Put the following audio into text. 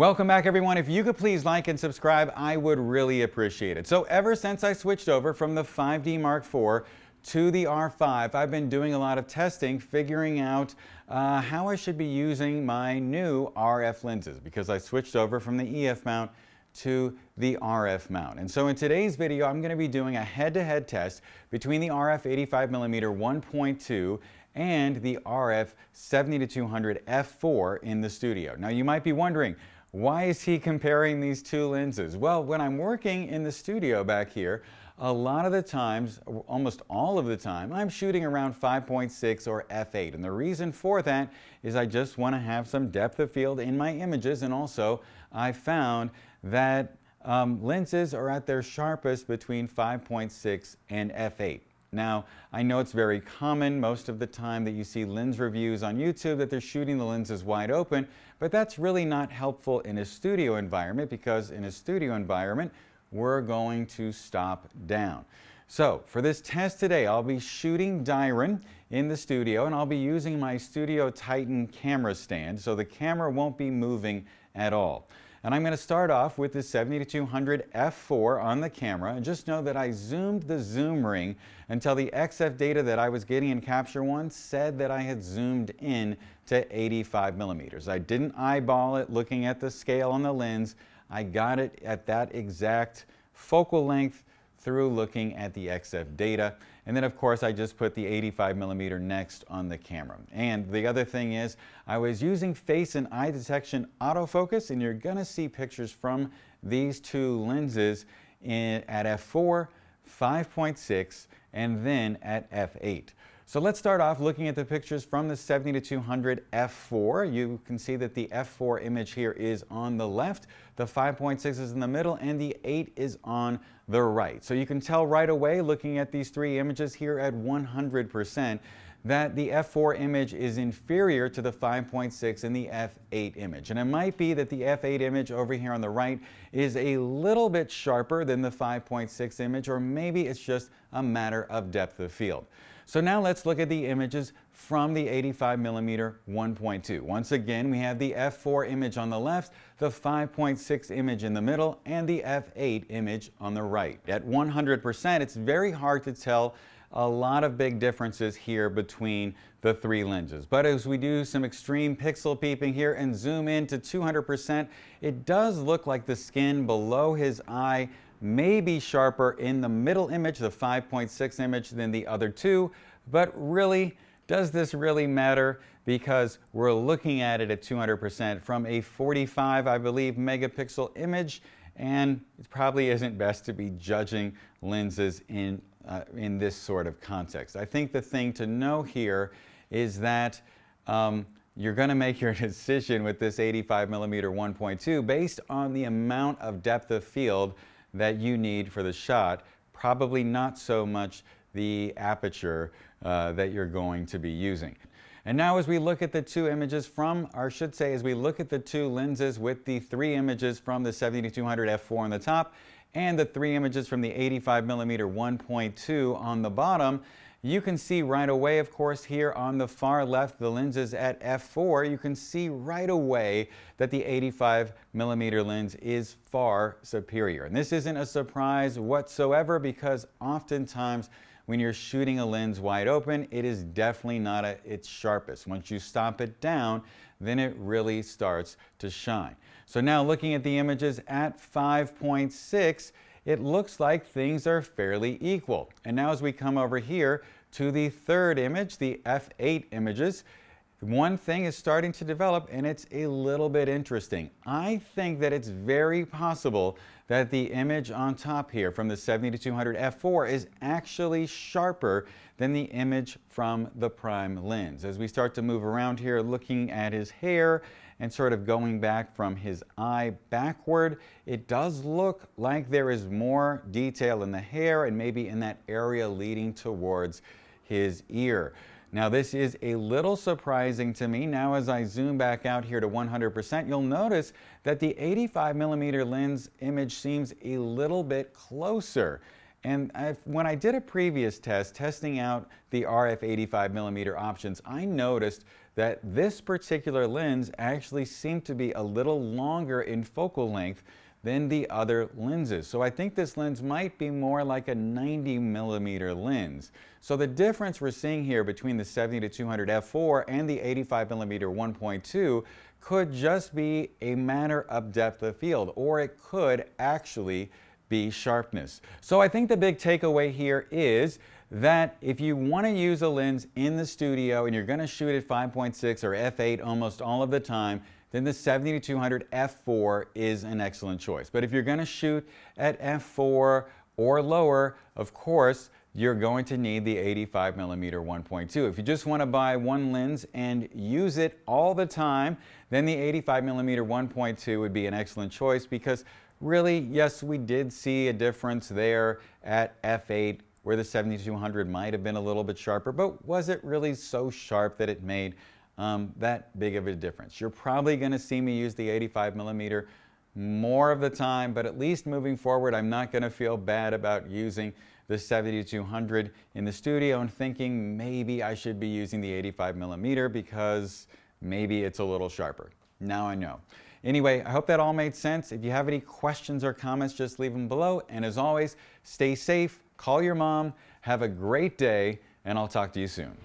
Welcome back, everyone. If you could please like and subscribe, I would really appreciate it. So ever since I switched over from the 5D Mark IV to the R5, I've been doing a lot of testing, figuring out how I should be using my new RF lenses, because I switched over from the EF mount to the RF mount. And so in today's video, I'm going to be doing a head-to-head test between the RF 85mm 1.2 and the RF 70-200 f4 in the studio. Now you might be wondering, why is he comparing these two lenses? Well, when I'm working in the studio back here, a lot of the times, almost all of the time, I'm shooting around 5.6 or f8. And the reason for that is I just want to have some depth of field in my images, and also I found that lenses are at their sharpest between 5.6 and f8. Now, I know it's very common most of the time that you see lens reviews on YouTube that they're shooting the lenses wide open, but that's really not helpful in a studio environment, because in a studio environment, we're going to stop down. So for this test today, I'll be shooting Diron in the studio, and I'll be using my Studio Titan camera stand, so the camera won't be moving at all. And I'm going to start off with the 70-200 f4 on the camera, and just know that I zoomed the zoom ring until the XF data that I was getting in Capture One said that I had zoomed in to 85mm. I didn't eyeball it looking at the scale on the lens. I got it at that exact focal length through looking at the XF data. And then of course I just put the 85mm next on the camera. And the other thing is, I was using face and eye detection autofocus, and you're gonna see pictures from these two lenses at f4, 5.6, and then at f8. So let's start off looking at the pictures from the 70-200 f4. You can see that the f4 image here is on the left, the 5.6 is in the middle, and the 8 is on the right. So you can tell right away, looking at these three images here at 100%, that the f4 image is inferior to the 5.6 in the f8 image. And it might be that the f8 image over here on the right is a little bit sharper than the 5.6 image, or maybe it's just a matter of depth of field. So now let's look at the images from the 85mm 1.2. Once again, we have the f4 image on the left, the 5.6 image in the middle, and the f8 image on the right. At 100%, it's very hard to tell a lot of big differences here between the three lenses. But as we do some extreme pixel peeping here and zoom in to 200%, it does look like the skin below his eye may be sharper in the middle image, the 5.6 image, than the other two. But really, does this really matter? Because we're looking at it at 200% from a 45, I believe, megapixel image, and it probably isn't best to be judging lenses in this sort of context. I think the thing to know here is that you're going to make your decision with this 85mm 1.2 based on the amount of depth of field that you need for the shot, probably not so much the aperture that you're going to be using. And now as we look at the two images from, or I should say, as we look at the two lenses with the three images from the 70-200 f4 on the top and the three images from the 85mm 1.2 on the bottom, you can see right away, of course, here on the far left, the lenses at f4, you can see right away that the 85mm lens is far superior. And this isn't a surprise whatsoever, because oftentimes when you're shooting a lens wide open, it is definitely not at its sharpest. Once you stop it down, then it really starts to shine. So now looking at the images at 5.6, it looks like things are fairly equal. And now as we come over here to the third image, the f8 images, one thing is starting to develop, and it's a little bit interesting. I think that it's very possible that the image on top here from the 70-200 f4 is actually sharper than the image from the prime lens. As we start to move around here, looking at his hair and sort of going back from his eye backward, it does look like there is more detail in the hair and maybe in that area leading towards his ear. Now this is a little surprising to me. Now as I zoom back out here to 100%, you'll notice that the 85mm lens image seems a little bit closer. And when I did a previous test testing out the RF 85mm options, I noticed that this particular lens actually seemed to be a little longer in focal length than the other lenses. So I think this lens might be more like a 90mm lens. So the difference we're seeing here between the 70-200 f4 and the 85mm 1.2 could just be a matter of depth of field, or it could actually be sharpness. So I think the big takeaway here is that if you want to use a lens in the studio and you're going to shoot at 5.6 or f8 almost all of the time, then the 70-200 f4 is an excellent choice. But if you're going to shoot at f4 or lower, of course, you're going to need the 85mm 1.2. If you just want to buy one lens and use it all the time, then the 85mm 1.2 would be an excellent choice, because really, yes, we did see a difference there at f8 where the 70-200 might have been a little bit sharper, but was it really so sharp that it made that big of a difference? You're probably going to see me use the 85mm more of the time, but at least moving forward, I'm not going to feel bad about using the 70-200 in the studio and thinking maybe I should be using the 85mm because maybe it's a little sharper. Now I know. Anyway, I hope that all made sense. If you have any questions or comments, just leave them below. And as always, stay safe, call your mom, have a great day, and I'll talk to you soon.